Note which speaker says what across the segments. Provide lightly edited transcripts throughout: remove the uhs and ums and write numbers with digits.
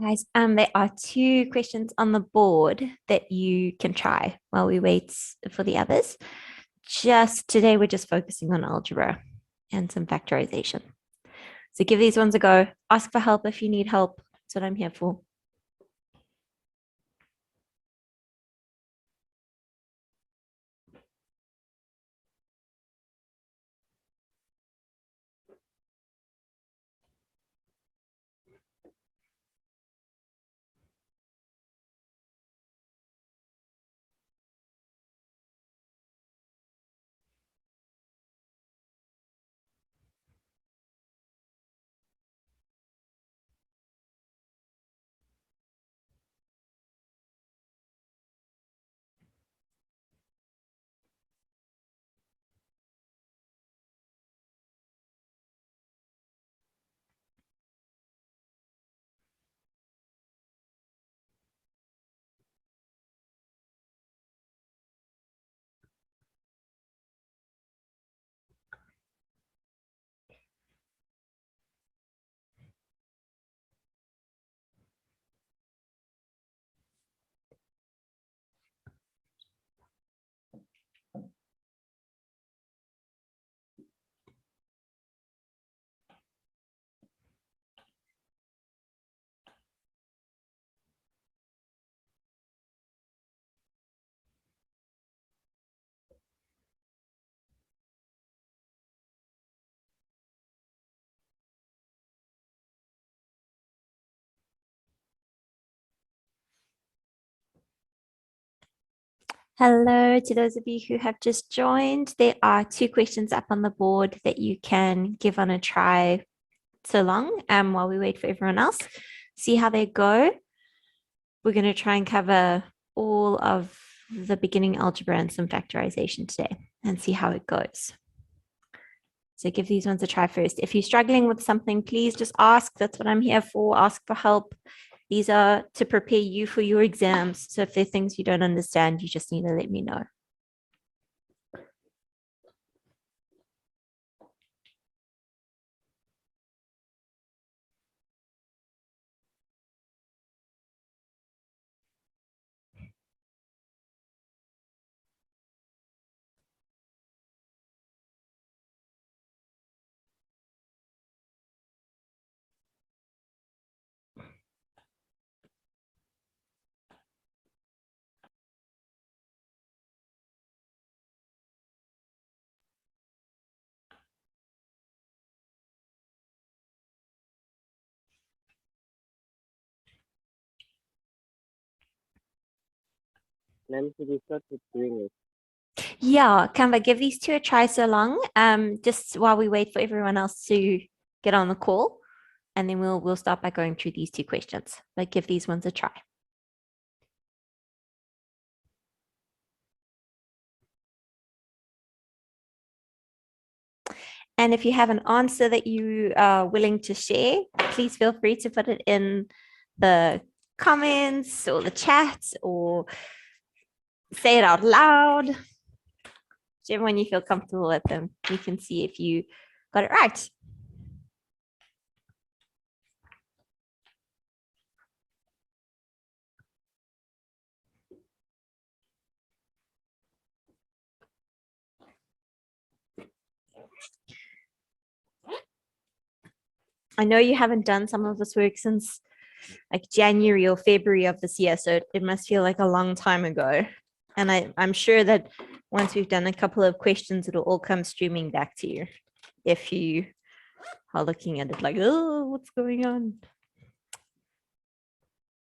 Speaker 1: guys, there are two questions on the board that you can try while we wait for the others. Just today, we're just focusing on algebra and some factorization. So give these ones a go. Ask for help if you need help. That's what I'm here for. Hello to those of you who have just joined. There are two questions up on the board that you can give on a try so long while we wait for everyone else. See how they go. We're going to try and cover all of the beginning algebra and some factorization today and see how it goes. So give these ones a try first. If you're struggling with something, please just ask. That's what I'm here for. Ask for help. These are to prepare you for your exams. So if there are things you don't understand, you just need to let me know.
Speaker 2: Ma'am, should we start with doing it?
Speaker 1: Yeah, Canva, give these two a try so long. Just while we wait for everyone else to get on the call, and then we'll start by going through these two questions. But give these ones a try. And if you have an answer that you are willing to share, please feel free to put it in the comments or the chat or say it out loud. Whichever one you feel comfortable with, and you can see if you got it right. I know you haven't done some of this work since like January or February of this year, so it must feel like a long time ago. And I'm sure that once we've done a couple of questions, it'll all come streaming back to you if you are looking at it like, oh, what's going on?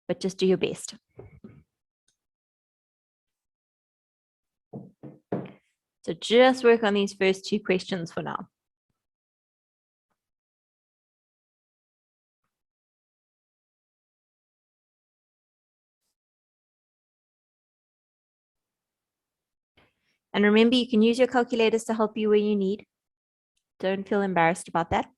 Speaker 1: But just do your best. So just work on these first two questions for now. And remember, you can use your calculators to help you where you need. Don't feel embarrassed about that.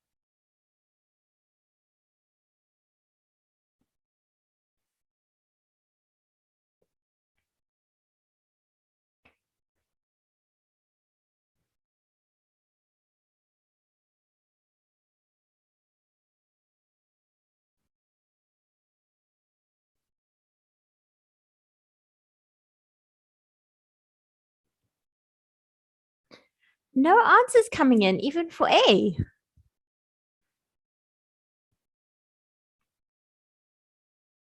Speaker 1: No answers coming in, even for A.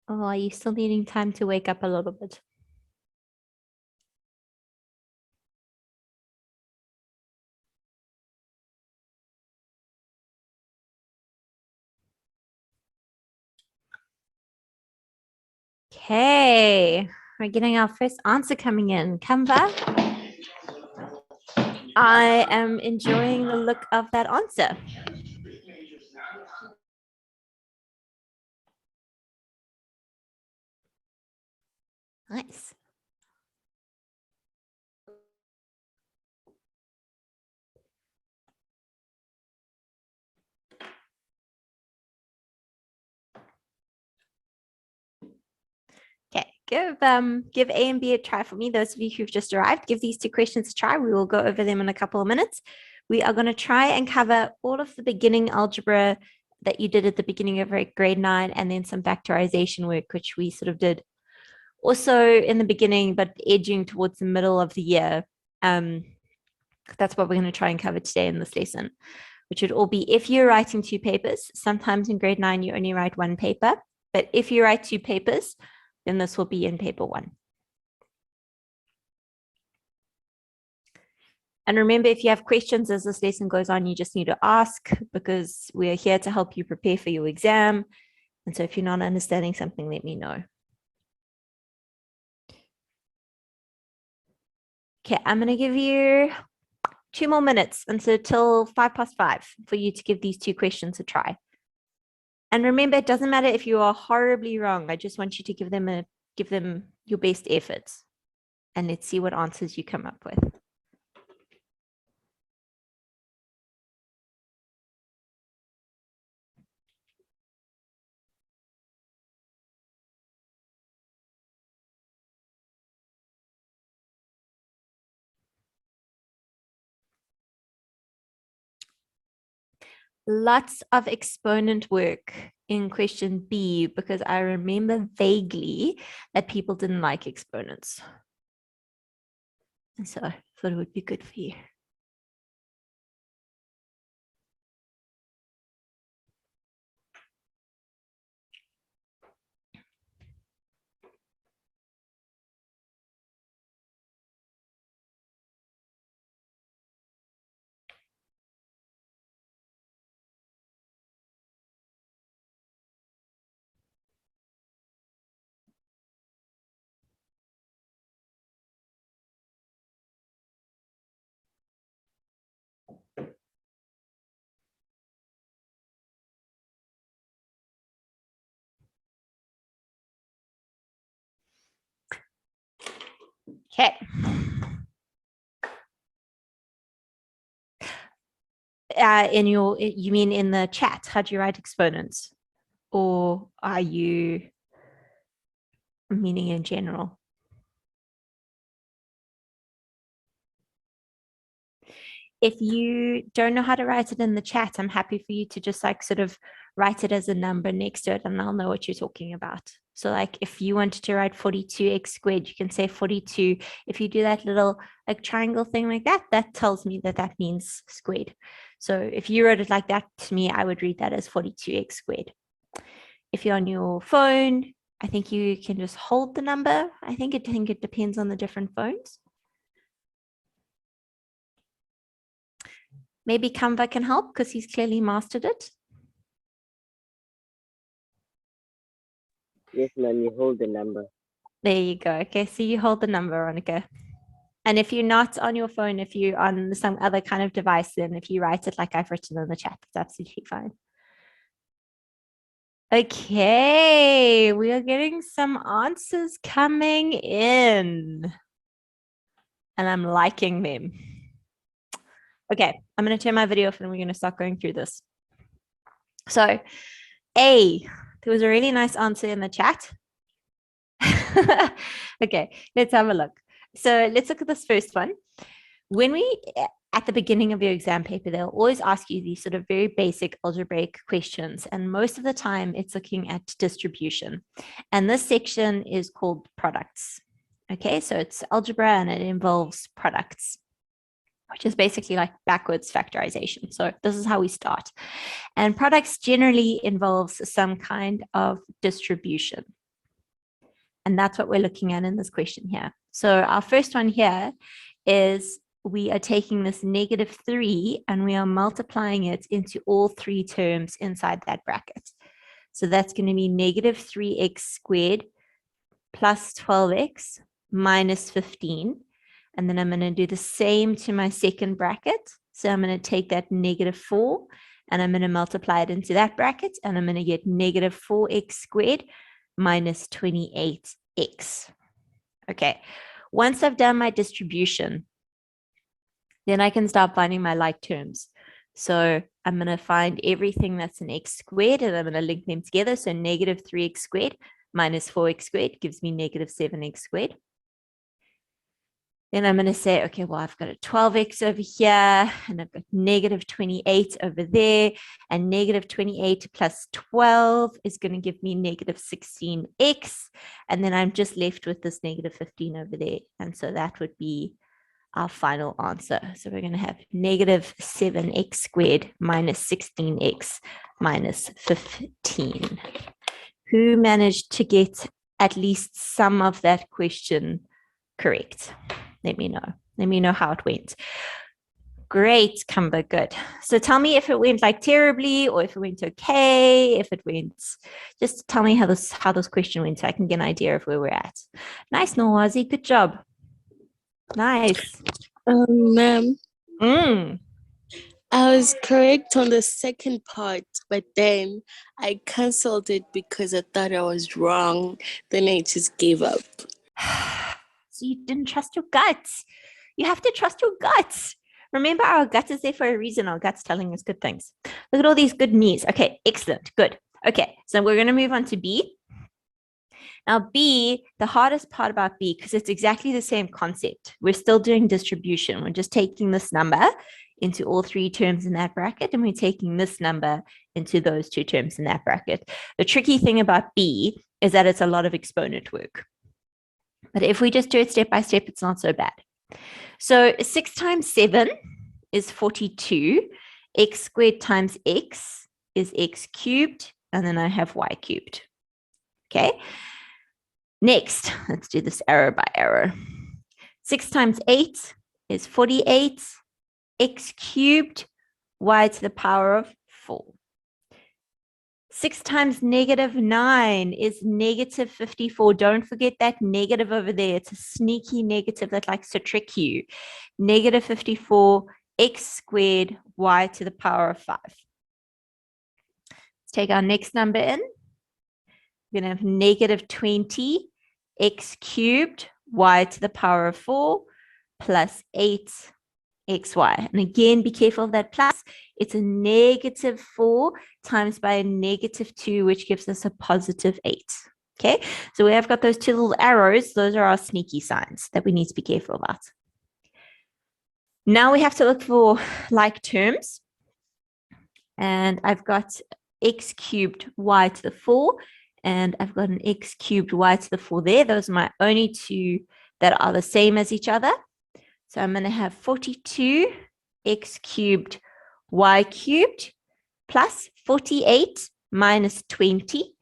Speaker 1: Oh, are you still needing time to wake up a little bit? Okay, we're getting our first answer coming in. Canva. I am enjoying the look of that answer. Nice. Okay, give A and B a try for me. Those of you who've just arrived, give these two questions a try. We will go over them in a couple of minutes. We are going to try and cover all of the beginning algebra that you did at the beginning of grade 9, and then some factorization work, which we sort of did also in the beginning, but edging towards the middle of the year. That's what we're going to try and cover today in this lesson, which would all be if you're writing 2 papers. Sometimes in grade 9, you only write 1 paper, but if you write 2 papers, then this will be in paper 1. And remember, if you have questions as this lesson goes on, you just need to ask, because we're here to help you prepare for your exam. And so if you're not understanding something, let me know. Okay, I'm going to give you 2 more minutes until 5:05 for you to give these 2 questions a try. And remember, it doesn't matter if you are horribly wrong. I just want you to give them your best efforts, and let's see what answers you come up with. Lots of exponent work in question B, because I remember vaguely that people didn't like exponents. And so I thought it would be good for you. Okay. You mean in the chat, how do you write exponents? Or are you meaning in general? If you don't know how to write it in the chat, I'm happy for you to just like sort of write it as a number next to it, and I'll know what you're talking about. So like if you wanted to write 42x squared, you can say 42. If you do that little like triangle thing like that, that tells me that that means squared. So if you wrote it like that to me, I would read that as 42x squared. If you're on your phone, I think you can just hold the number. I think it depends on the different phones. Maybe Canva can help because he's clearly mastered it.
Speaker 2: Yes, ma'am, you hold the number.
Speaker 1: There you go. Okay, so you hold the number, Veronica. And if you're not on your phone, if you're on some other kind of device, then if you write it like I've written in the chat, it's absolutely fine. Okay, we are getting some answers coming in, and I'm liking them. Okay, I'm going to turn my video off and we're going to start going through this. So, A, there was a really nice answer in the chat. Okay, let's have a look. So let's look at this first one. When we, at the beginning of your exam paper, they'll always ask you these sort of very basic algebraic questions. And most of the time it's looking at distribution. And this section is called products. Okay, so it's algebra and it involves products. which is basically like backwards factorization. So this is how we start. And products generally involves some kind of distribution. And that's what we're looking at in this question here. So our first one here is we are taking this -3 and we are multiplying it into all three terms inside that bracket. So that's going to be -3x squared plus 12x minus 15. And then I'm going to do the same to my second bracket. So I'm going to take that -4 and I'm going to multiply it into that bracket. And I'm going to get -4x squared minus 28x. Okay. Once I've done my distribution, then I can start finding my like terms. So I'm going to find everything that's an x squared and I'm going to link them together. So -3x squared minus 4x squared gives me -7x squared. Then I'm going to say, okay, well, I've got a 12x over here and I've got -28 over there, and -28 plus 12 is going to give me -16x. And then I'm just left with this -15 over there. And so that would be our final answer. So we're going to have -7x squared minus 16x minus 15. Who managed to get at least some of that question correct? Let me know. Let me know how it went. Great, Kumba, good. So tell me if it went like terribly or if it went okay, if it went, just tell me how this question went so I can get an idea of where we're at. Nice, Nawazi, good job. Nice.
Speaker 3: Ma'am,
Speaker 1: Mm.
Speaker 3: I was correct on the second part, but then I canceled it because I thought I was wrong. Then I just gave up.
Speaker 1: So you didn't trust your guts. You have to trust your guts. Remember, our gut is there for a reason. Our gut's telling us good things. Look at all these good knees. Okay, excellent. Good. Okay, so we're going to move on to B. Now, B, the hardest part about B, because it's exactly the same concept. We're still doing distribution. We're just taking this number into all three terms in that bracket, and we're taking this number into those two terms in that bracket. The tricky thing about B is that it's a lot of exponent work. But if we just do it step by step, it's not so bad. So 6 times 7 is 42. X squared times x is x cubed. And then I have y cubed. Okay. Next, let's do this arrow by arrow. 6 times 8 is 48. X cubed, y to the power of 4. 6 times -9 is -54. Don't forget that negative over there. It's a sneaky negative that likes to trick you. -54, x squared, y to the power of 5. Let's take our next number in. We're going to have -20, x cubed, y to the power of 4, plus 8 xy. And again, be careful of that plus. It's a -4 times by a -2, which gives us a +8. Okay, so we have got those two little arrows. Those are our sneaky signs that we need to be careful about. Now we have to look for like terms. And I've got x cubed y to the 4, and I've got an x cubed y to the 4 there. Those are my only two that are the same as each other. So I'm going to have 42 x cubed y cubed plus 48 minus 20,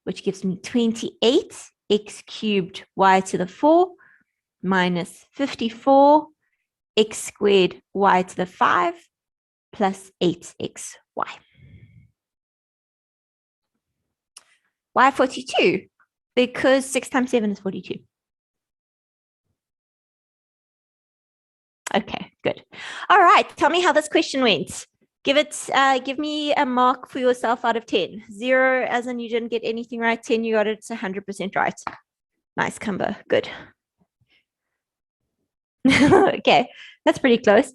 Speaker 1: which gives me 28 x cubed y to the 4 minus 54 x squared y to the 5 plus 8xy. Why 42? Because 6 times 7 is 42. Okay, good. All right, tell me how this question went. Give me a mark for yourself out of 10. 0 as in you didn't get anything right. 10, you got it 100% right. Nice, Kumba. Good. Okay, that's pretty close.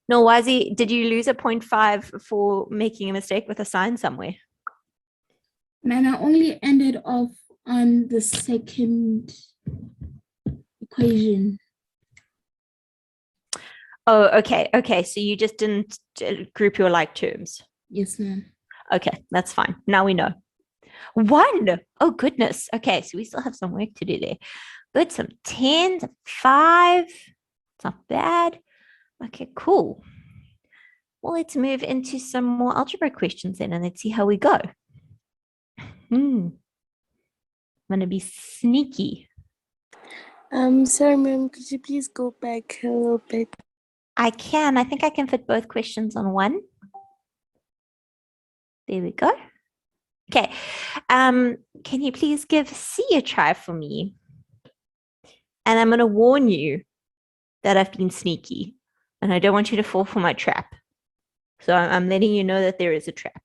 Speaker 1: No, Wazi, did you lose a 0.5 for making a mistake with a sign somewhere?
Speaker 4: Man, I only ended off on the second equation.
Speaker 1: Oh, okay. Okay. So you just didn't group your like terms.
Speaker 4: Yes, ma'am.
Speaker 1: Okay, that's fine. Now we know. 1. Oh, goodness. Okay, so we still have some work to do there. Good, some 10, 5. It's not bad. Okay, cool. Well, let's move into some more algebra questions then, and let's see how we go. I'm going to be sneaky.
Speaker 3: Sorry, ma'am, could you please go back a little bit?
Speaker 1: I can. I think I can fit both questions on one. There we go. Okay. Can you please give C a try for me? And I'm going to warn you that I've been sneaky, and I don't want you to fall for my trap. So I'm letting you know that there is a trap.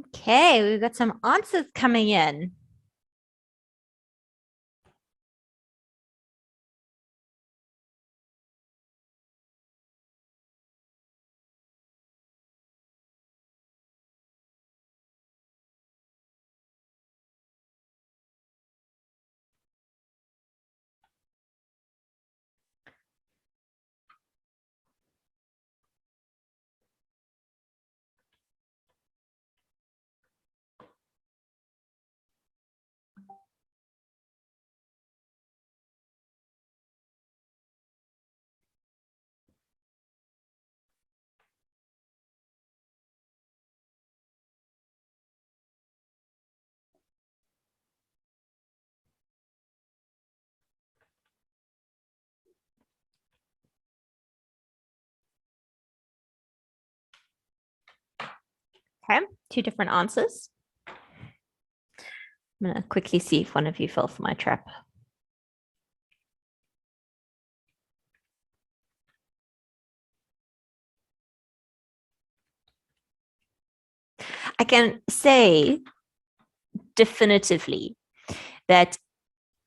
Speaker 1: Okay, we've got some answers coming in. Okay, two different answers. I'm going to quickly see if one of you fell for my trap. I can say definitively that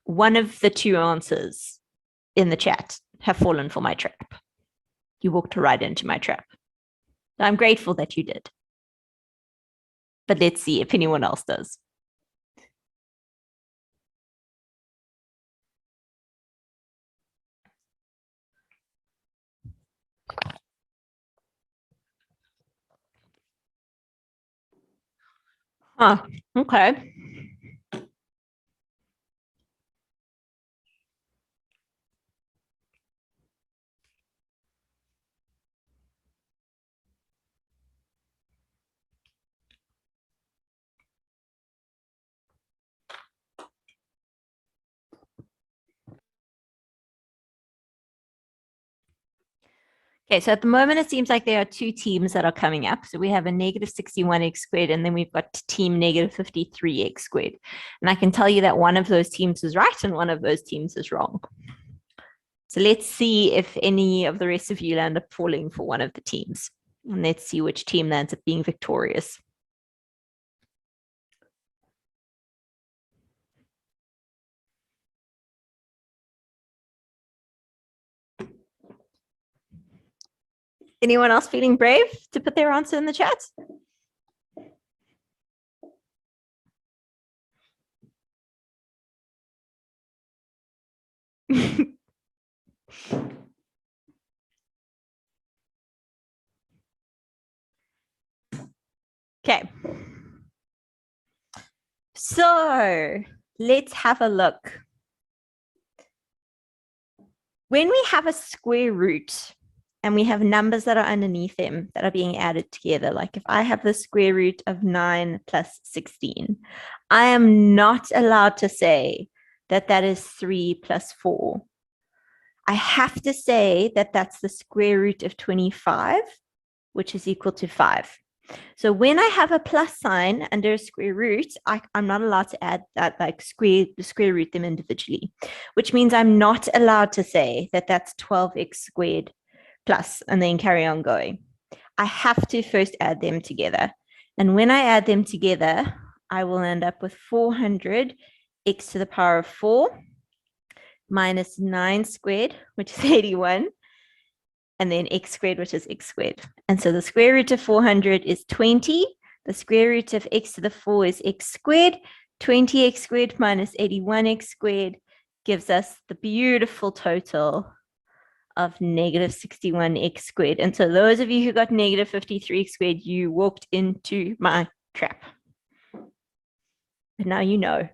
Speaker 1: one of the two answers in the chat have fallen for my trap. You walked right into my trap. I'm grateful that you did. But let's see if anyone else does. Huh, okay. Okay, so at the moment, it seems like there are two teams that are coming up. So we have a negative 61x squared, and then we've got team negative 53x squared. And I can tell you that one of those teams is right and one of those teams is wrong. So let's see if any of the rest of you end up falling for one of the teams. And let's see which team ends up being victorious. Anyone else feeling brave to put their answer in the chat? Okay. So let's have a look. When we have a square root and we have numbers that are underneath them that are being added together. Like if I have the square root of 9 plus 16, I am not allowed to say that that is 3 plus 4. I have to say that that's the square root of 25, which is equal to 5. So when I have a plus sign under a square root, I'm not allowed to add that, like square root them individually, which means I'm not allowed to say that that's 12x squared plus and then carry on going. I have to first add them together. And when I add them together, I will end up with 400 x to the power of 4 minus 9 squared, which is 81, and then x squared, which is x squared. And so the square root of 400 is 20. The square root of x to the 4 is x squared. 20x squared minus 81x squared gives us the beautiful total of negative 61x squared. And so those of you who got negative 53x squared, you walked into my trap. But now you know.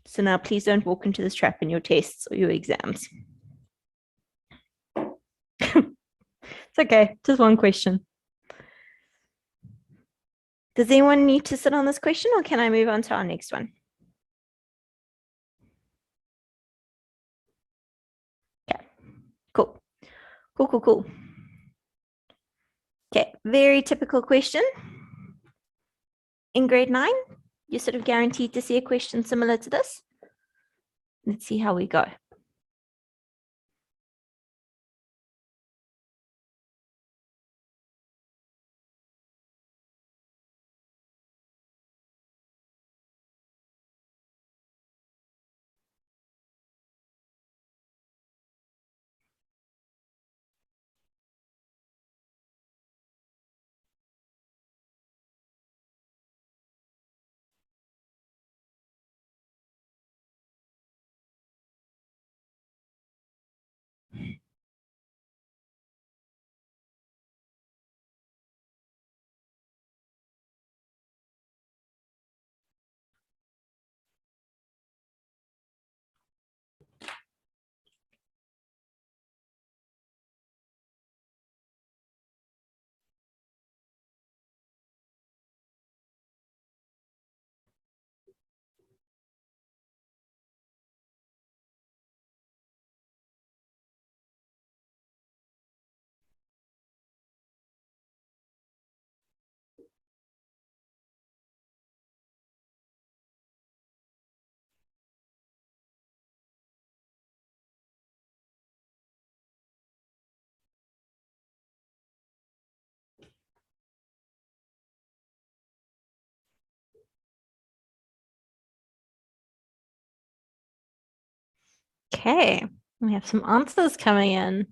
Speaker 1: So now please don't walk into this trap in your tests or your exams. It's okay, just one question. Does anyone need to sit on this question, or can I move on to our next one? Okay, cool. Cool. Okay, very typical question. In grade 9, you're sort of guaranteed to see a question similar to this. Let's see how we go. Okay, we have some answers coming in.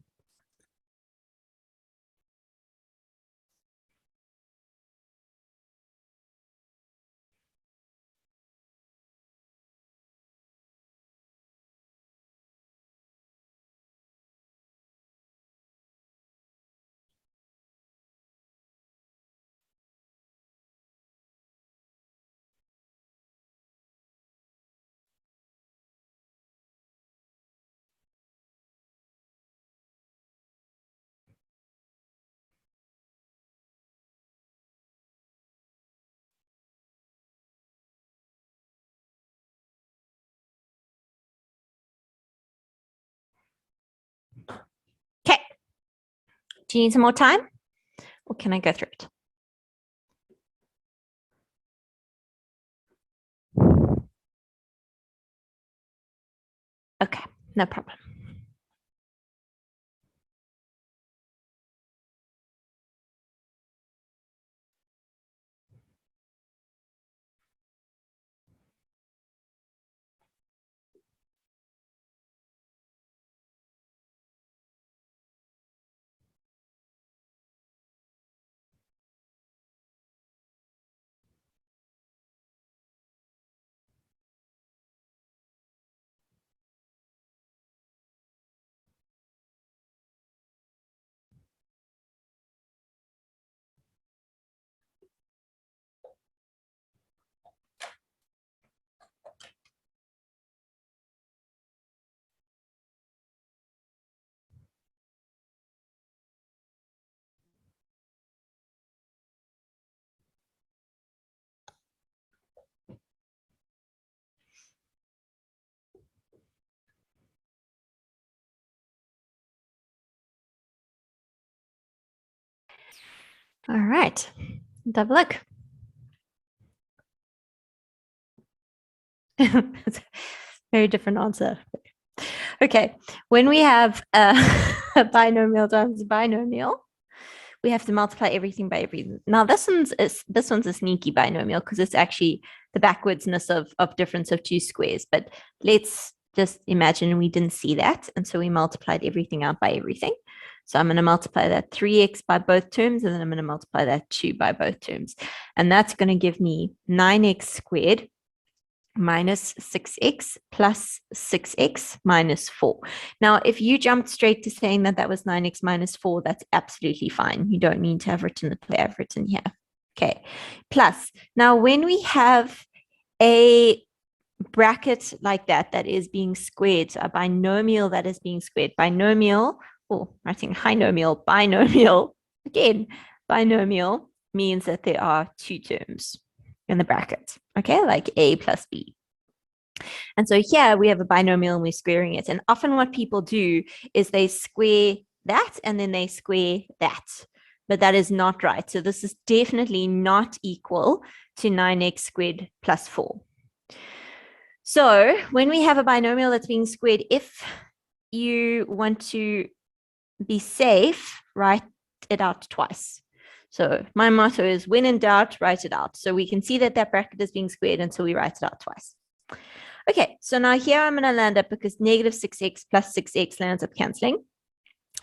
Speaker 1: Okay, do you need some more time, or can I go through it? Okay, no problem. All right, let's have a look. That's a very different answer. Okay, when we have a binomial times a binomial, we have to multiply everything by everything. Now this one's a sneaky binomial because it's actually the backwardsness of difference of two squares. But let's just imagine we didn't see that, and so we multiplied everything out by everything. So I'm going to multiply that 3x by both terms, and then I'm going to multiply that 2 by both terms. And that's going to give me 9x squared minus 6x plus 6x minus 4. Now, if you jumped straight to saying that that was 9x minus 4, that's absolutely fine. You don't need to have written it the way I've written here. Okay, plus, now when we have a bracket like that that is being squared, so a binomial that is being squared, binomial, or writing binomial, again, binomial means that there are two terms in the bracket, okay, like a plus b. And so here we have a binomial and we're squaring it. And often what people do is they square that and then they square that. But that is not right. So this is definitely not equal to 9x squared plus 4. So when we have a binomial that's being squared, if you want to be safe, write it out twice. So my motto is when in doubt, write it out. So we can see that that bracket is being squared until we write it out twice. Okay, so now here I'm going to land up because negative 6x plus 6x lands up canceling.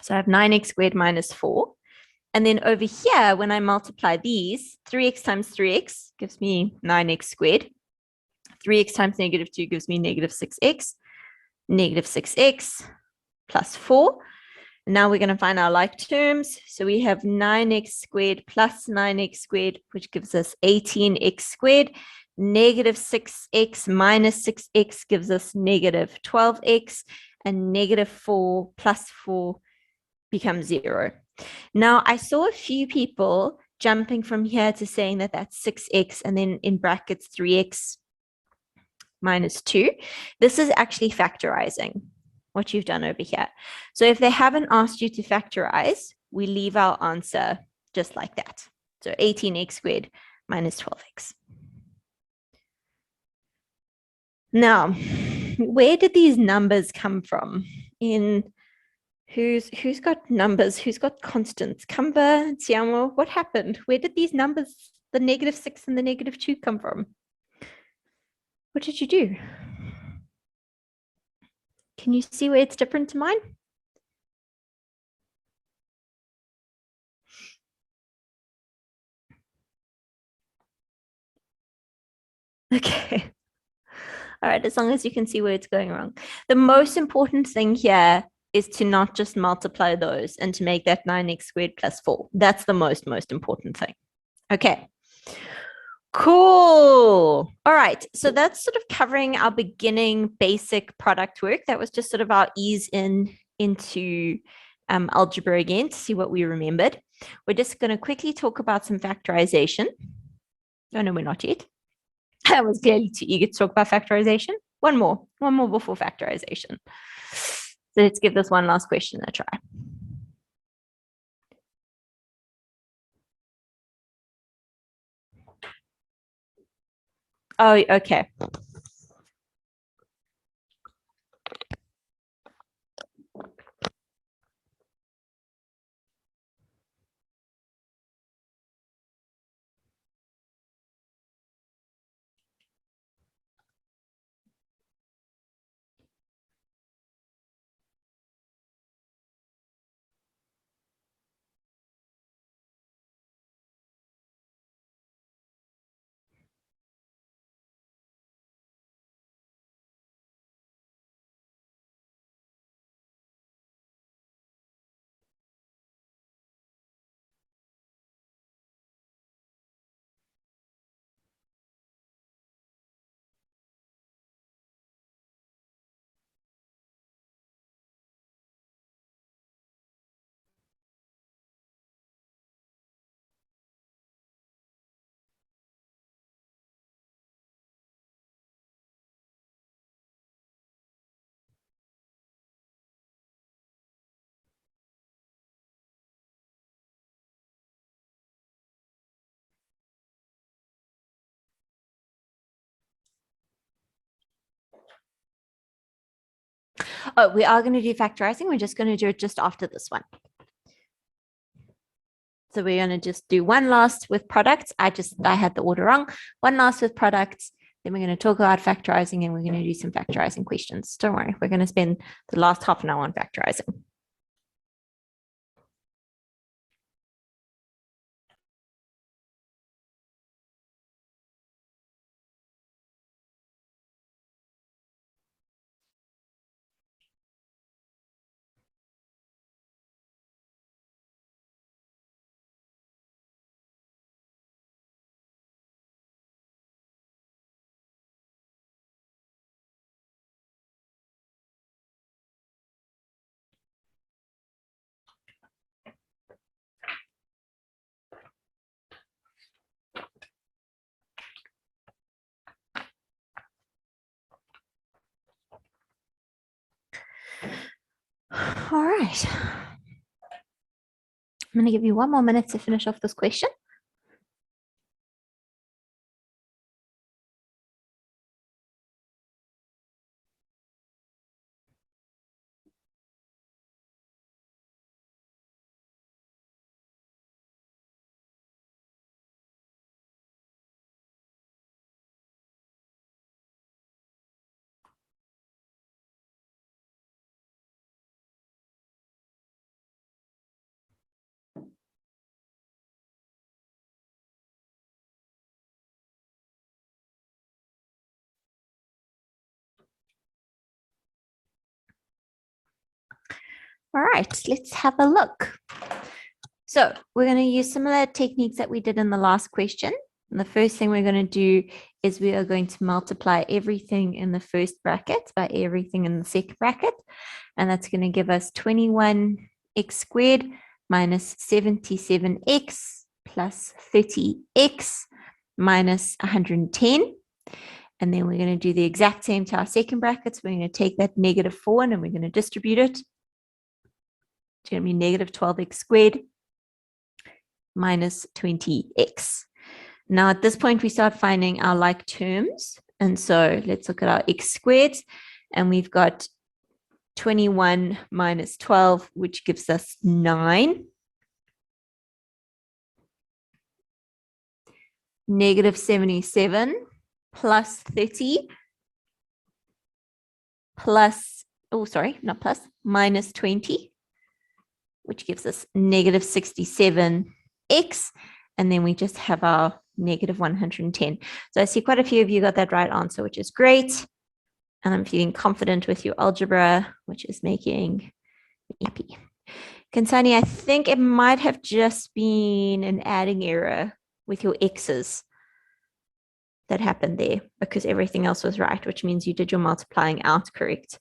Speaker 1: So I have 9x squared minus 4. And then over here, when I multiply these, 3x times 3x gives me 9x squared. 3x times negative 2 gives me negative 6x. Negative 6x plus 4. Now we're going to find our like terms. So we have 9x squared plus 9x squared, which gives us 18x squared. Negative 6x minus 6x gives us negative 12x. And negative 4 plus 4 becomes 0. Now, I saw a few people jumping from here to saying that that's 6x and then in brackets 3x minus 2. This is actually factorizing what you've done over here. So if they haven't asked you to factorize, we leave our answer just like that. So 18x squared minus 12x. Now, where did these numbers come from? In who's got numbers? Who's got constants? Kamba, Tiamo, what happened? Where did these numbers, the negative 6 and the negative 2, come from? What did you do? Can you see where it's different to mine? Okay. All right, as long as you can see where it's going wrong. The most important thing here is to not just multiply those and to make that 9x squared plus 4. That's the most important thing. Okay. Cool. All right. So that's sort of covering our beginning basic product work. That was just sort of our ease into algebra again to see what we remembered. We're just going to quickly talk about some factorization. Oh, no, we're not yet. I was clearly too eager to talk about factorization. One more before factorization. So let's give this one last question a try. Oh, okay. Oh, we are going to do factorizing. We're just going to do it just after this one. So we're going to just do one last with products. I had the order wrong. One last with products. Then we're going to talk about factorizing and we're going to do some factorizing questions. Don't worry. We're going to spend the last half an hour on factorizing. All right. I'm going to give you one more minute to finish off this question. All right, let's have a look. So we're going to use similar techniques that we did in the last question. And the first thing we're going to do is we are going to multiply everything in the first bracket by everything in the second bracket. And that's going to give us 21x squared minus 77x plus 30x minus 110. And then we're going to do the exact same to our second brackets. We're going to take that -4 and we're going to distribute it. It's going to be negative 12x squared minus 20x. Now at this point, we start finding our like terms. And so let's look at our x squared. And we've got 21 minus 12, which gives us 9. Negative 77 plus 30 plus, oh, sorry, not plus, minus 20, which gives us negative 67x. And then we just have our negative 110. So I see quite a few of you got that right answer, which is great. And I'm feeling confident with your algebra, which is making me happy. Kansani, I think it might have just been an adding error with your x's that happened there because everything else was right, which means you did your multiplying out correct.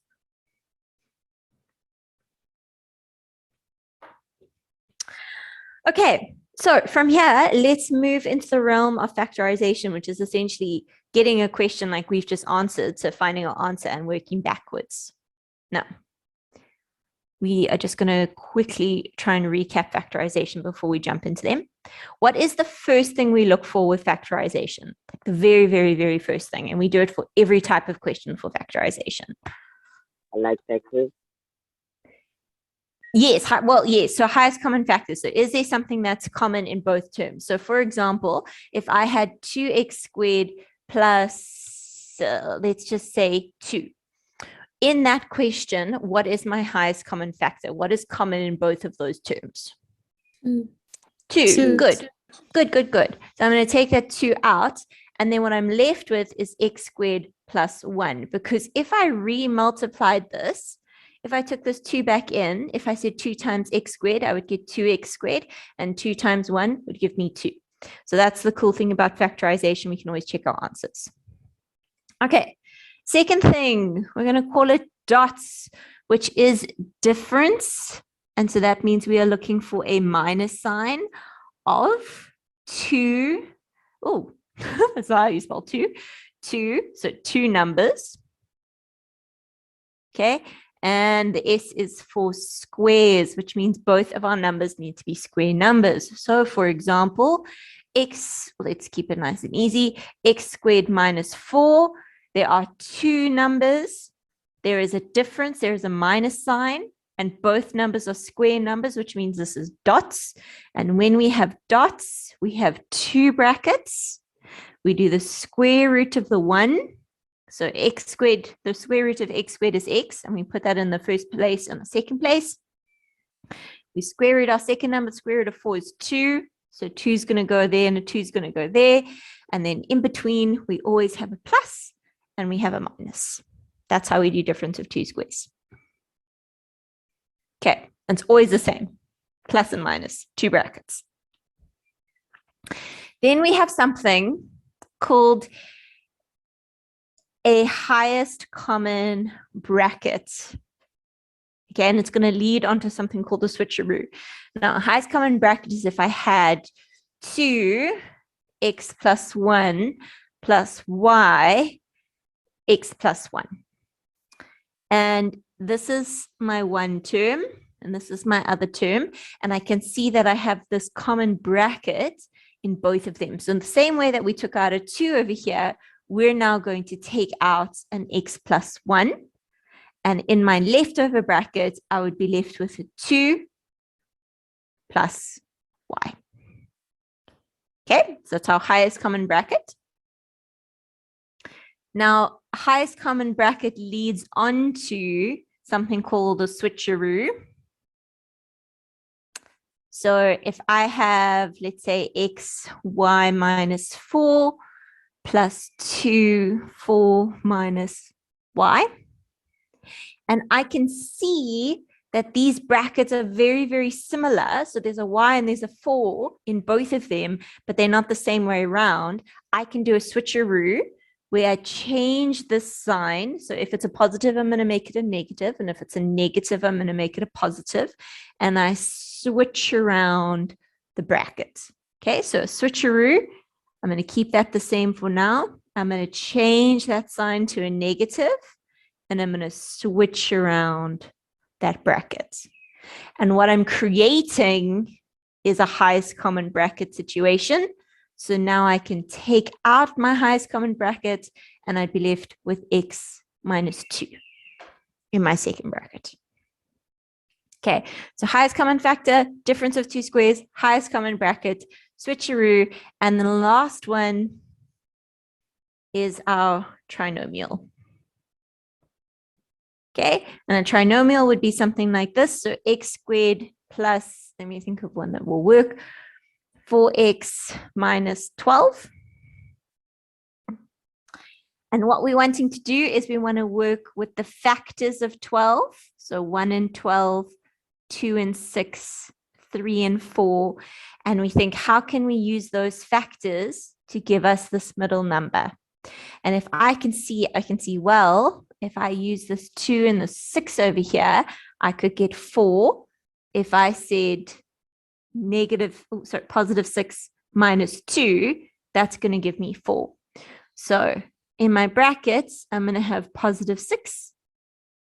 Speaker 1: Okay, so from here, let's move into the realm of factorization, which is essentially getting a question like we've just answered, so finding our answer and working backwards. Now, we are just going to quickly try and recap factorization before we jump into them. What is the first thing we look for with factorization? Like the very, very, very first thing. And we do it for every type of question for factorization.
Speaker 2: Like factors.
Speaker 1: Yes, well, yes. So highest common factor. So is there something that's common in both terms? So for example, if I had 2x squared plus, let's just say 2. In that question, what is my highest common factor? What is common in both of those terms? 2. Good. So I'm going to take that 2 out. And then what I'm left with is x squared plus 1. Because if I re-multiplied this, if I took this 2 back in, if I said 2 times x squared, I would get 2x squared. And 2 times 1 would give me 2. So that's the cool thing about factorization. We can always check our answers. Okay. Second thing, we're going to call it dots, which is difference. And so that means we are looking for a minus sign of 2. Oh, that's how you spell 2. 2, so 2 numbers. Okay. And the S is for squares, which means both of our numbers need to be square numbers. So for example, x, let's keep it nice and easy, x squared minus 4. There are 2 numbers, there is a difference. There is a minus sign, and both numbers are square numbers, which means this is dots. And when we have dots, we have two brackets. We do the square root of the 1. So x squared, the square root of x squared is x, and we put that in the first place and the second place. We square root our second number. Square root of 4 is 2. So 2 is going to go there and a 2 is going to go there. And then in between, we always have a plus and we have a minus. That's how we do difference of two squares. Okay, and it's always the same. Plus and minus, two brackets. Then we have something called a highest common bracket. Again, it's going to lead onto something called the switcheroo. Now, a highest common bracket is if I had 2x plus 1 plus y, x plus 1. And this is my one term, and this is my other term. And I can see that I have this common bracket in both of them. So in the same way that we took out a 2 over here, we're now going to take out an x plus 1. And in my leftover bracket, I would be left with a 2 plus y. Okay, so that's our highest common bracket. Now, highest common bracket leads on to something called a switcheroo. So if I have, let's say, x, y minus 4 plus 2, 4 minus y. And I can see that these brackets are very, very similar. So there's a y and there's a 4 in both of them, but they're not the same way around. I can do a switcheroo where I change this sign. So if it's a positive, I'm going to make it a negative. And if it's a negative, I'm going to make it a positive. And I switch around the bracket. Okay, so a switcheroo, I'm going to keep that the same for now. I'm going to change that sign to a negative, and I'm going to switch around that bracket. And what I'm creating is a highest common bracket situation. So now I can take out my highest common bracket and I'd be left with x minus 2 in my second bracket. Okay, so highest common factor, difference of two squares, highest common bracket, switcheroo, and the last one is our trinomial. Okay, and a trinomial would be something like this. So x squared plus, let me think of one that will work, 4x minus 12. And what we're wanting to do is we want to work with the factors of 12. So 1 and 12, 2 and 6, 3 and 4. And we think, how can we use those factors to give us this middle number? And if I can see, well, if I use this 2 and the 6 over here, I could get 4. If I said positive 6 minus 2, that's going to give me 4. So in my brackets, I'm going to have positive 6,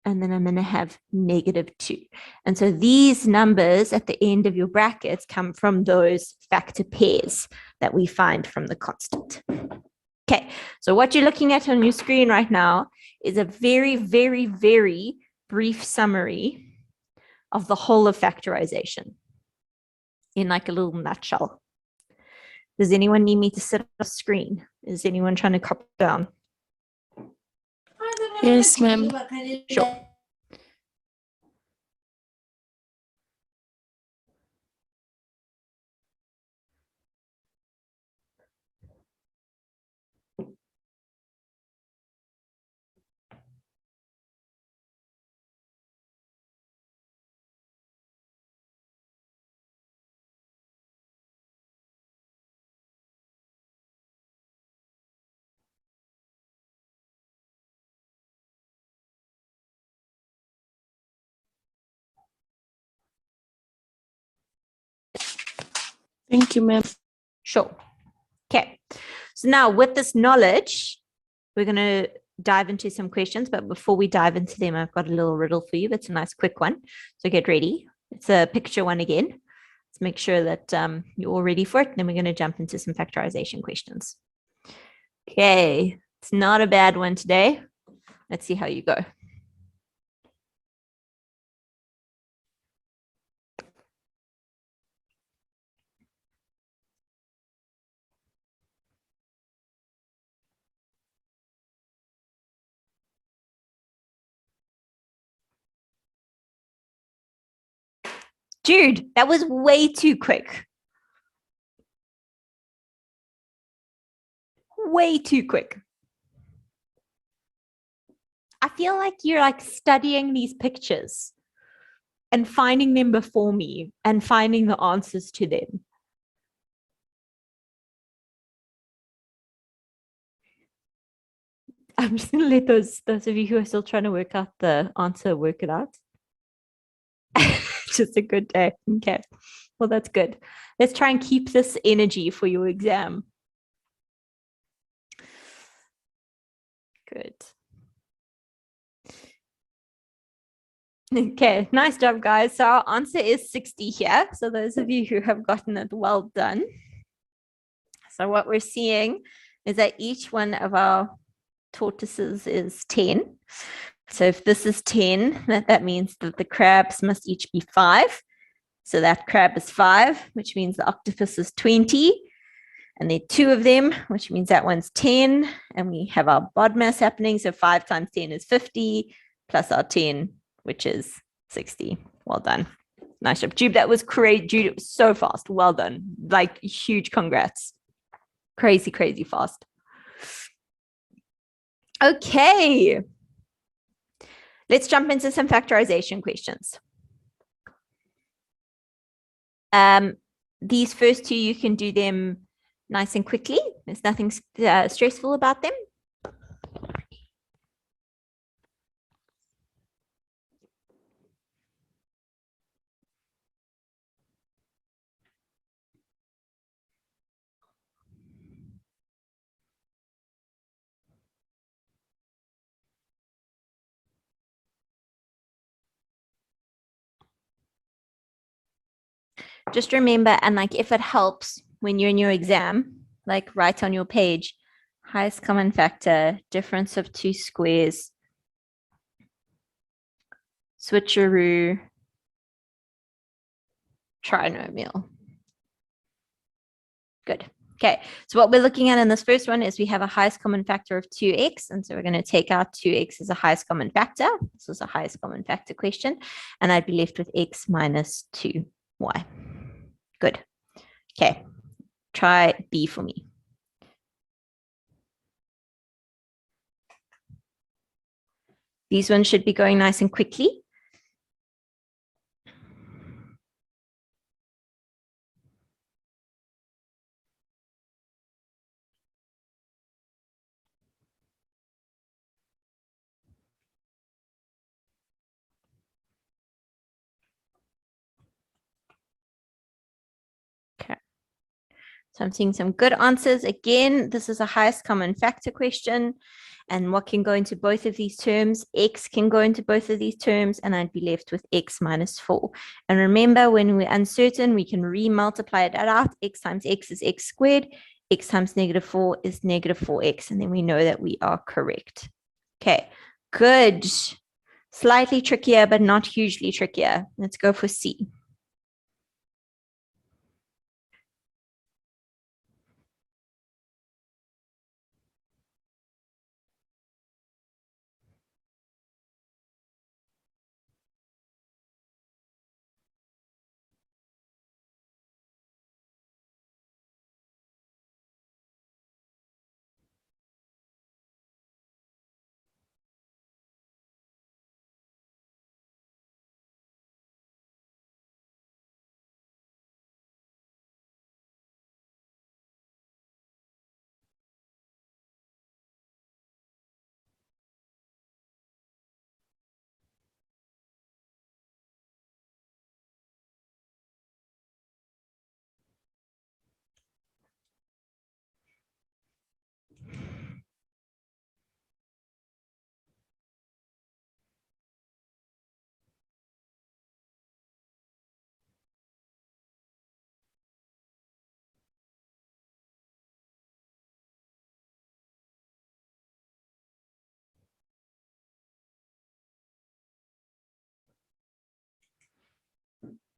Speaker 1: and then I'm going to have negative 2. And so these numbers at the end of your brackets come from those factor pairs that we find from the constant. Okay, so what you're looking at on your screen right now is a very, very, very brief summary of the whole of factorization in like a little nutshell. Does anyone need me to sit on the screen? Is anyone trying to copy down?
Speaker 3: Yes, ma'am.
Speaker 1: Sure.
Speaker 3: Thank you, ma'am.
Speaker 1: Sure. Okay. So now with this knowledge, we're going to dive into some questions. But before we dive into them, I've got a little riddle for you. It's a nice quick one. So get ready. It's a picture one again. Let's make sure that you're all ready for it. Then we're going to jump into some factorization questions. Okay. It's not a bad one today. Let's see how you go. Jude, that was way too quick. Way too quick. I feel like you're like studying these pictures and finding them before me and finding the answers to them. I'm just going to let those of you who are still trying to work out the answer work it out. Just a good day. Okay. Well, that's good. Let's try and keep this energy for your exam. Good. Okay, nice job, guys. So our answer is 60 here. So those of you who have gotten it, well done. So what we're seeing is that each one of our tortoises is 10. So if this is 10, that means that the crabs must each be 5. So that crab is 5, which means the octopus is 20. And there are 2 of them, which means that one's 10. And we have our BODMAS happening. So 5 times 10 is 50, plus our 10, which is 60. Well done. Nice job. Jude, that was great. Jude, it was so fast. Well done. Like, huge congrats. Crazy, crazy fast. Okay. Let's jump into some factorization questions. These first 2, you can do them nice and quickly. There's nothing stressful about them. Just remember, and like if it helps when you're in your exam, like write on your page, highest common factor, difference of 2 squares, switcheroo, trinomial. Good. Okay, so what we're looking at in this first one is we have a highest common factor of 2x, and so we're going to take out 2x as a highest common factor. This was a highest common factor question, and I'd be left with x minus 2y. Good. Okay, try B for me. These ones should be going nice and quickly. Okay. So I'm seeing some good answers. Again, this is a highest common factor question. And what can go into both of these terms? X can go into both of these terms, and I'd be left with x minus 4. And remember, when we're uncertain, we can re-multiply that out. X times x is x squared. X times negative 4 is negative 4x. And then we know that we are correct. Okay, good. Slightly trickier, but not hugely trickier. Let's go for C.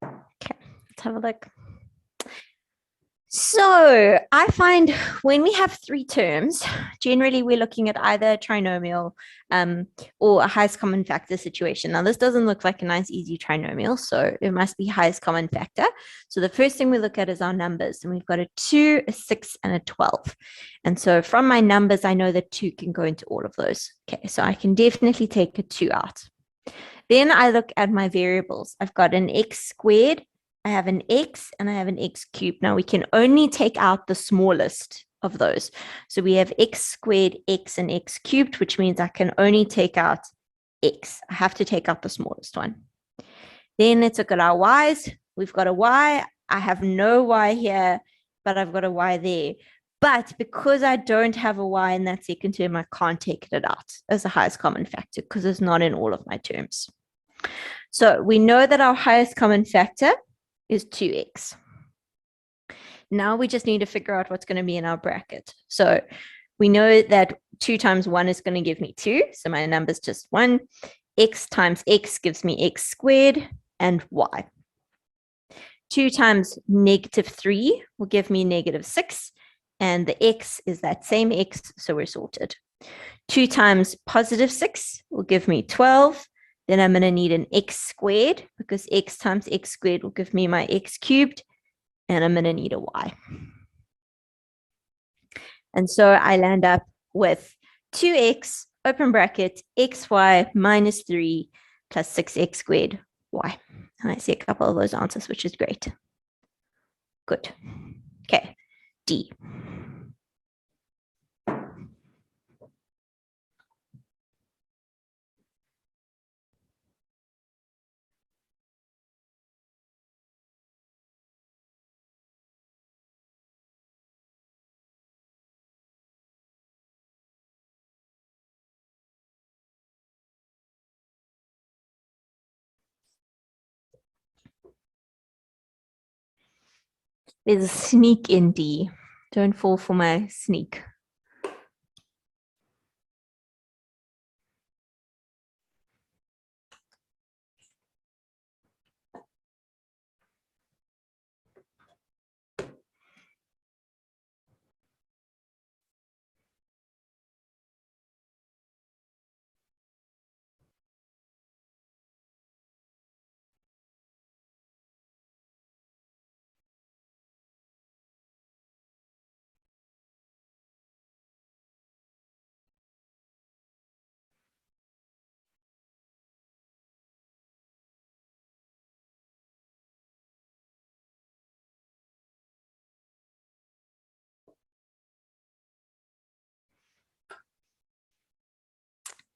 Speaker 1: Okay, let's have a look. So I find when we have three terms, generally we're looking at either a trinomial or a highest common factor situation. Now, this doesn't look like a nice, easy trinomial, so it must be highest common factor. So the first thing we look at is our numbers, and we've got a 2, a 6, and a 12. And so from my numbers, I know that 2 can go into all of those. Okay, so I can definitely take a 2 out. Then I look at my variables. I've got an x squared, I have an x, and I have an x cubed. Now we can only take out the smallest of those. So we have x squared, x, and x cubed, which means I can only take out x. I have to take out the smallest one. Then let's look at our y's. We've got a y. I have no y here, but I've got a y there. But because I don't have a y in that second term, I can't take it out as the highest common factor because it's not in all of my terms. So we know that our highest common factor is 2x. Now we just need to figure out what's going to be in our bracket. So we know that 2 times 1 is going to give me 2. So my number is just 1. X times x gives me x squared and y. 2 times -3 will give me -6. And the x is that same x, so we're sorted. 2 times +6 will give me 12. Then I'm going to need an x squared because x times x squared will give me my x cubed. And I'm going to need a y. And so I land up with 2x, open bracket, xy minus 3 plus 6x squared y. And I see a couple of those answers, which is great. Good. Okay, D. There's a sneak in D. Don't fall for my sneak.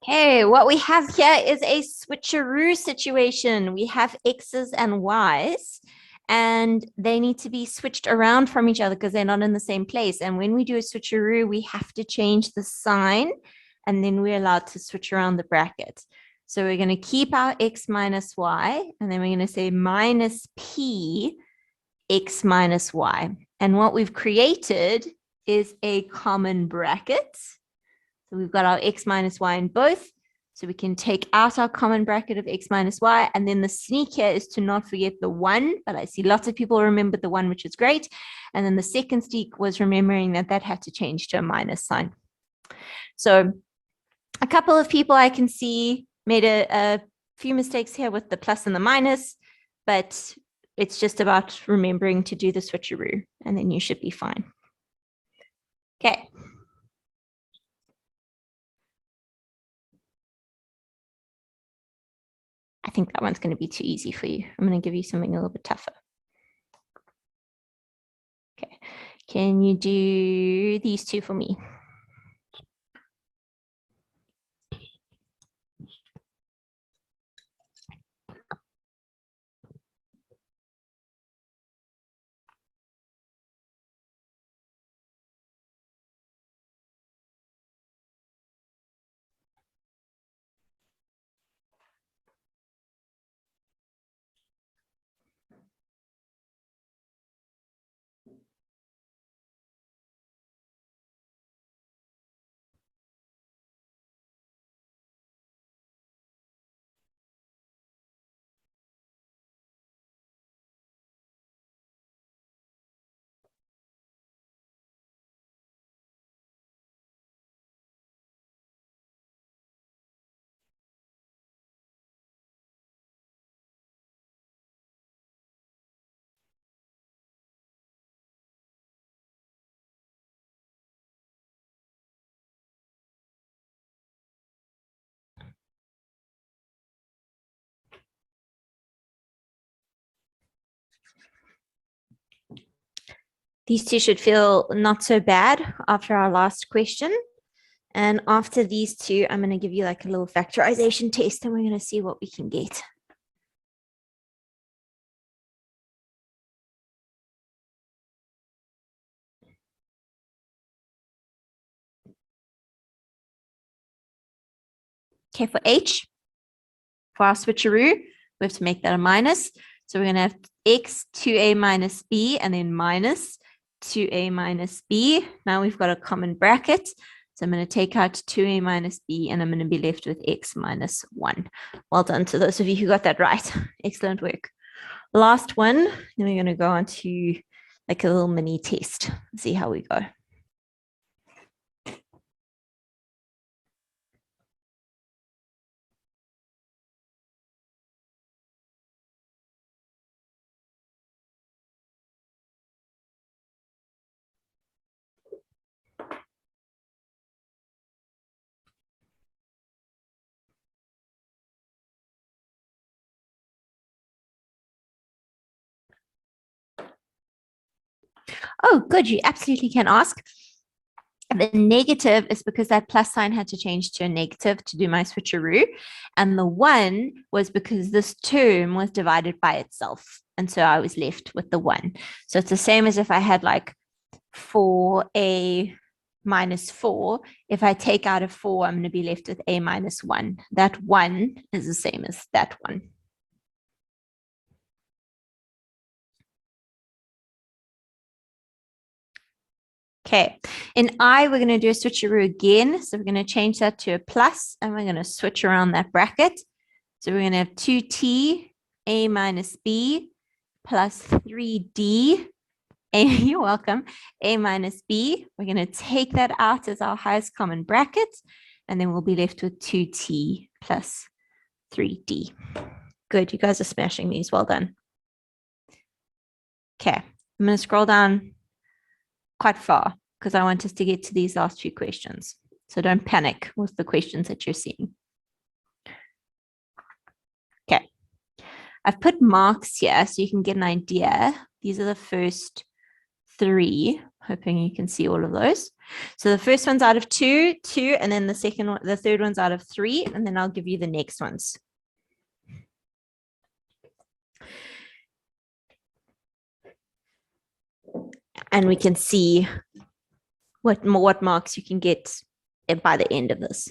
Speaker 1: Okay, what we have here is a switcheroo situation. We have X's and Y's, and they need to be switched around from each other because they're not in the same place. And when we do a switcheroo, we have to change the sign, and then we're allowed to switch around the bracket. So we're going to keep our X minus Y, and then we're going to say minus P X minus Y. And what we've created is a common bracket. So we've got our x minus y in both. So we can take out our common bracket of x minus y. And then the sneak here is to not forget the 1. But I see lots of people remembered the 1, which is great. And then the second sneak was remembering that that had to change to a minus sign. So a couple of people I can see made a few mistakes here with the plus and the minus. But it's just about remembering to do the switcheroo. And then you should be fine. Okay. I think that one's going to be too easy for you. I'm going to give you something a little bit tougher. Okay, can you do these two for me? These two should feel not so bad after our last question. And after these two, I'm going to give you like a little factorization test and we're going to see what we can get. Okay, for H, for our switcheroo, we have to make that a minus. So we're going to have x 2a minus b and then minus 2a minus b. Now we've got a common bracket. So I'm going to take out 2a minus b and I'm going to be left with x minus 1. Well done to those of you who got that right. Excellent work. Last one, then we're going to go on to like a little mini test, see how we go. Oh, good. You absolutely can ask. The negative is because that plus sign had to change to a negative to do my switcheroo. And the 1 was because this term was divided by itself. And so I was left with the 1. So it's the same as if I had like 4a minus 4. If I take out a 4, I'm going to be left with a minus 1. That 1 is the same as that 1. Okay, in I, we're going to do a switcheroo again. So we're going to change that to a plus, and we're going to switch around that bracket. So we're going to have 2t, a minus b, plus 3d, a, you're welcome, a minus b. We're going to take that out as our highest common bracket, and then we'll be left with 2t plus 3d. Good, you guys are smashing these. Well done. Okay, I'm going to scroll down quite far because I want us to get to these last few questions. So don't panic with the questions that you're seeing. Okay. I've put marks here so you can get an idea. These are the first 3, hoping you can see all of those. So the first one's out of 2, and then the third one's out of 3, and then I'll give you the next ones. And we can see what marks you can get by the end of this.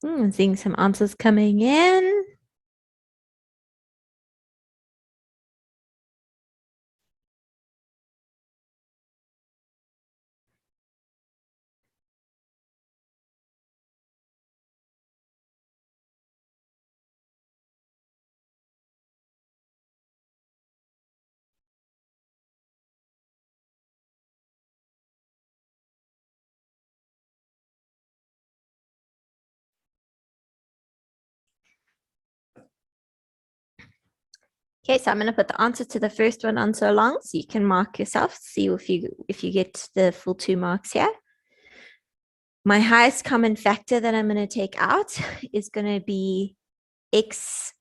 Speaker 1: I'm seeing some answers coming in. Okay, so I'm going to put the answer to the first one on so long, so you can mark yourself, see if you get the full 2 marks here. My highest common factor that I'm going to take out is going to be x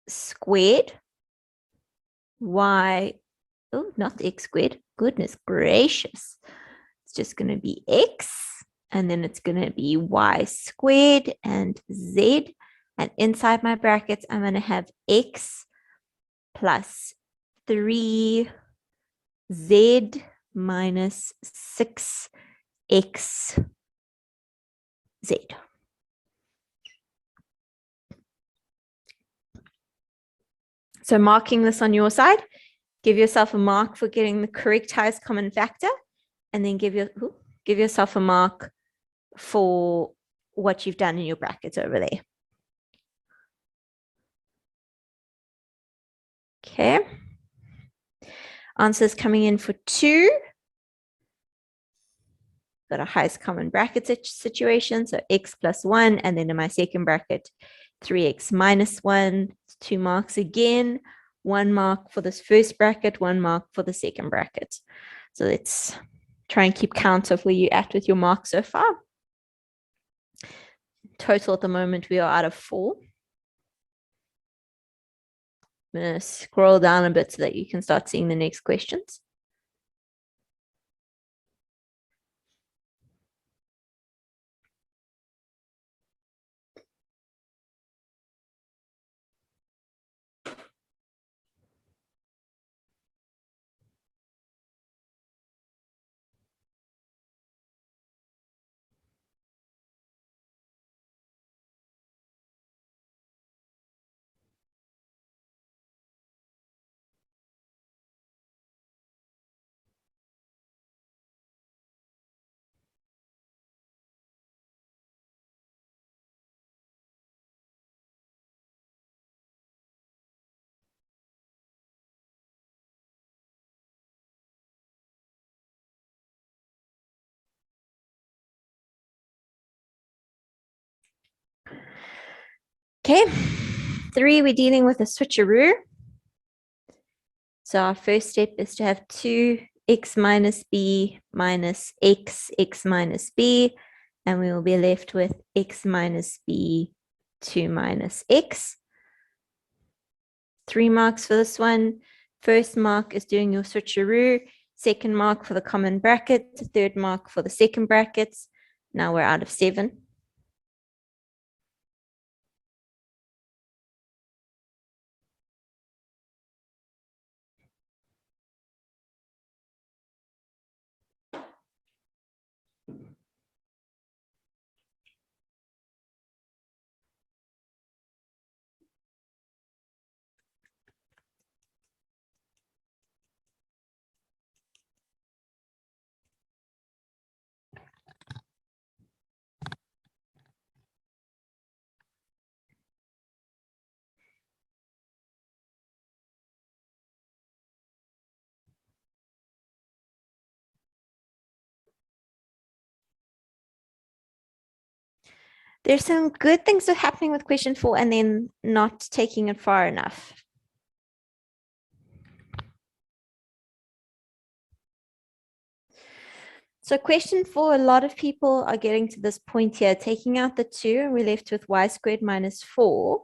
Speaker 1: squared y, oh, not x squared. Goodness gracious. It's just going to be x, and then it's going to be y squared and z. And inside my brackets, I'm going to have x plus 3z minus 6xz. So marking this on your side, give yourself a mark for getting the correct highest common factor, and then give yourself a mark for what you've done in your brackets over there. Okay. Answers coming in for 2. Got a highest common bracket situation. So x plus 1, and then in my second bracket, 3x minus 1, 2 marks again. 1 mark for this first bracket, 1 mark for the second bracket. So let's try and keep count of where you're at with your marks so far. Total at the moment, we are out of 4. I'm going to scroll down a bit so that you can start seeing the next questions. Okay, 3, we're dealing with a switcheroo. So our first step is to have 2x minus b minus x minus b, and we will be left with x minus b, 2 minus x. 3 marks for this one. First mark is doing your switcheroo. Second mark for the common bracket. Third mark for the second brackets. Now we're out of 7. There's some good things that are happening with question 4 and then not taking it far enough. So question 4, a lot of people are getting to this point here, taking out the 2, and we're left with y squared minus 4,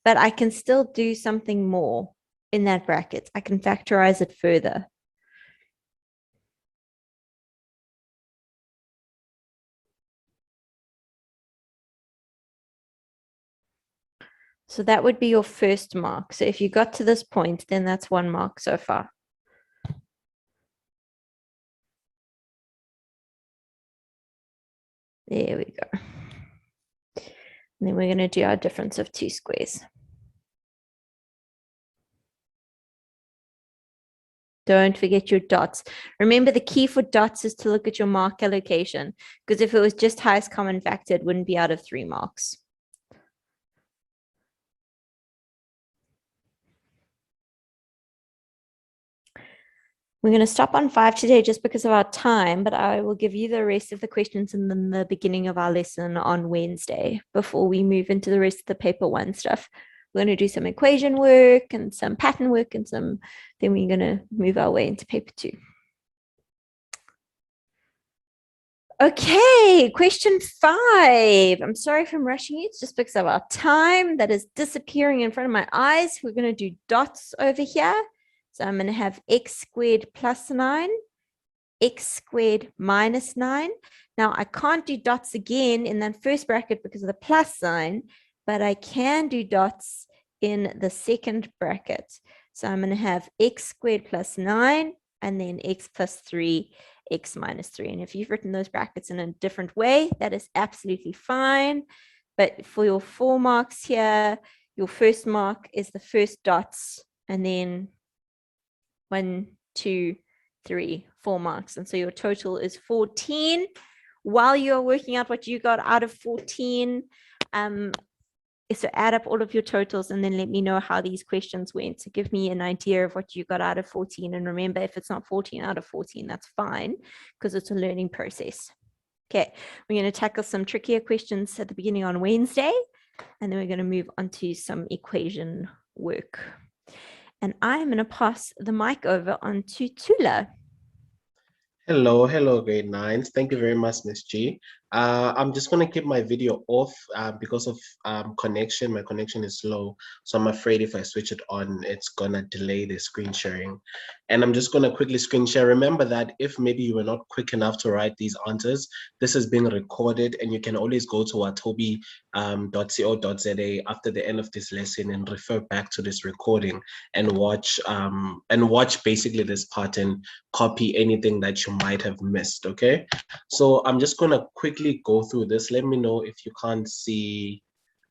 Speaker 1: but I can still do something more in that bracket. I can factorize it further. So that would be your first mark. So if you got to this point, then that's 1 mark so far. There we go. And then we're going to do our difference of 2 squares. Don't forget your dots. Remember, the key for dots is to look at your mark allocation, because if it was just highest common factor, it wouldn't be out of 3 marks. We're going to stop on 5 today just because of our time, but I will give you the rest of the questions in the beginning of our lesson on Wednesday before we move into the rest of the paper 1 stuff. We're going to do some equation work and some pattern work and then we're going to move our way into paper 2. Okay, question 5. I'm sorry if I'm rushing you. It's just because of our time that is disappearing in front of my eyes. We're going to do dots over here. So I'm going to have x squared plus 9, x squared minus 9. Now I can't do dots again in that first bracket because of the plus sign, but I can do dots in the second bracket. So I'm going to have x squared plus 9 and then x plus 3, x minus 3. And if you've written those brackets in a different way, that is absolutely fine. But for your 4 marks here, your first mark is the first dots, and then 1, 2, 3, 4 marks. And so your total is 14. While you're working out what you got out of 14, so add up all of your totals and then let me know how these questions went. So give me an idea of what you got out of 14. And remember, if it's not 14 out of 14, that's fine, because it's a learning process. Okay, we're going to tackle some trickier questions at the beginning on Wednesday, and then we're going to move on to some equation work. And I'm going to pass the mic over on to Tula.
Speaker 5: Hello, grade 9s. Thank you very much, Miss G. I'm just going to keep my video off because of connection. My connection is slow, so I'm afraid if I switch it on, it's going to delay the screen sharing. And I'm just going to quickly screen share. Remember that if maybe you were not quick enough to write these answers, this is being recorded, and you can always go to watobe.co.za after the end of this lesson and refer back to this recording and watch basically this part and copy anything that you might have missed. Okay, so I'm just going to quickly go through this. Let me know if you can't see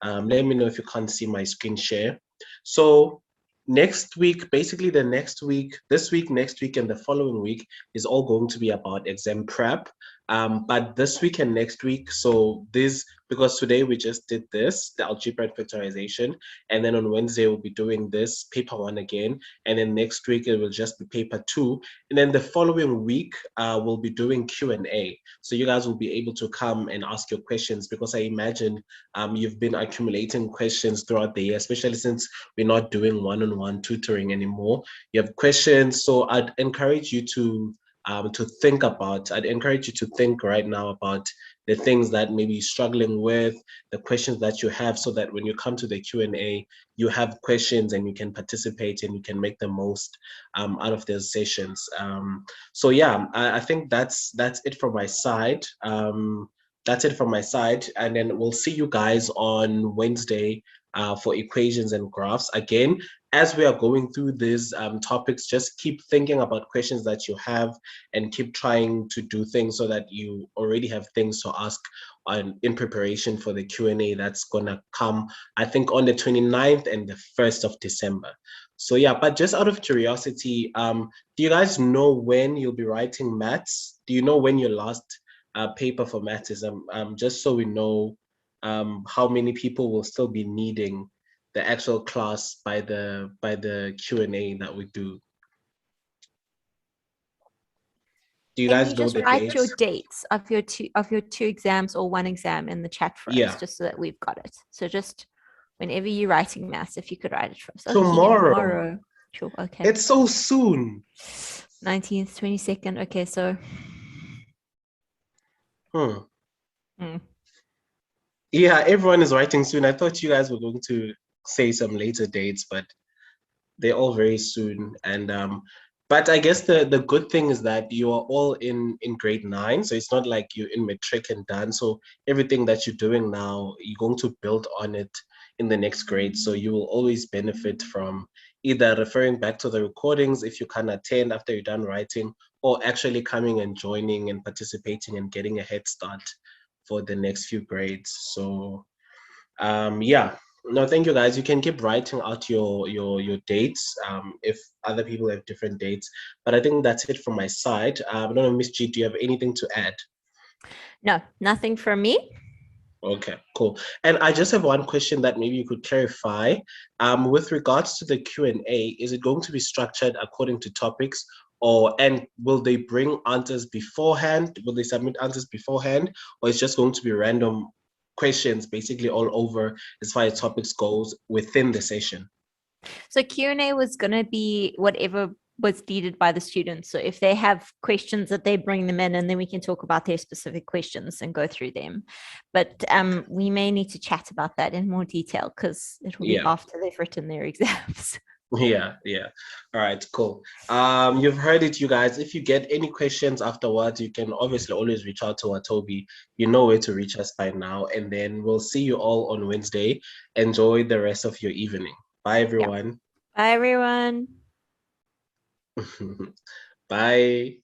Speaker 5: my screen share. So next week, basically next week, next week, and the following week is all going to be about exam prep. But this week and next week, so this, because today we just did this, the algebra factorization, and then on Wednesday we'll be doing this paper 1 again, and then next week it will just be paper 2, and then the following week we'll be doing Q&A. So you guys will be able to come and ask your questions, because I imagine you've been accumulating questions throughout the year, especially since we're not doing one-on-one tutoring anymore. You have questions, so I'd encourage you to think about. I'd encourage you to think right now about the things that maybe you're struggling with, the questions that you have, so that when you come to the Q&A, you have questions and you can participate and you can make the most out of those sessions. So yeah, I think that's it from my side. That's it from my side, and then we'll see you guys on Wednesday for equations and graphs. Again, as we are going through these topics, just keep thinking about questions that you have and keep trying to do things so that you already have things to ask in preparation for the Q&A that's gonna come, I think, on the 29th and the 1st of December. So yeah, but just out of curiosity, do you guys know when you'll be writing maths? Do you know when your last paper for maths is? Just so we know how many people will still be needing the actual class by the Q&A that we do. Do you
Speaker 1: Can
Speaker 5: guys
Speaker 1: you
Speaker 5: know
Speaker 1: just
Speaker 5: the
Speaker 1: write
Speaker 5: dates?
Speaker 1: your dates of your two exams or one exam in the chat for
Speaker 5: Yeah.
Speaker 1: us, just so that we've got it? So just whenever you're writing maths, if you could write it for us.
Speaker 5: Tomorrow.
Speaker 1: Sure. Okay.
Speaker 5: It's so soon.
Speaker 1: 19th, 22nd. Okay, so.
Speaker 5: Yeah, everyone is writing soon. I thought you guys were going to say some later dates, but they're all very soon. And but I guess the good thing is that you are all in grade 9, so it's not like you're in matric and done. So everything that you're doing now, you're going to build on it in the next grade. So you will always benefit from either referring back to the recordings if you can attend after you're done writing, or actually coming and joining and participating and getting a head start for the next few grades. So yeah, no, thank you guys. You can keep writing out your dates if other people have different dates, but I think that's it from my side. I don't know, Miss G, do you have anything to add?
Speaker 1: No, nothing from me.
Speaker 5: Okay, cool. And I just have one question that maybe you could clarify. With regards to the Q&A, is it going to be structured according to topics, and will they bring answers beforehand? Will they submit answers beforehand, or it's just going to be random questions basically all over as far as topics goes within the session?
Speaker 1: So Q&A was going to be whatever was needed by the students. So if they have questions, that they bring them in, and then we can talk about their specific questions and go through them. But we may need to chat about that in more detail, because it will be after they've written their exams.
Speaker 5: Yeah, yeah. All right, cool. You've heard it, you guys. If you get any questions afterwards, you can obviously always reach out to Watobe. You know where to reach us by now. And then we'll see you all on Wednesday. Enjoy the rest of your evening. Bye, everyone.
Speaker 1: Bye, everyone.
Speaker 5: Bye.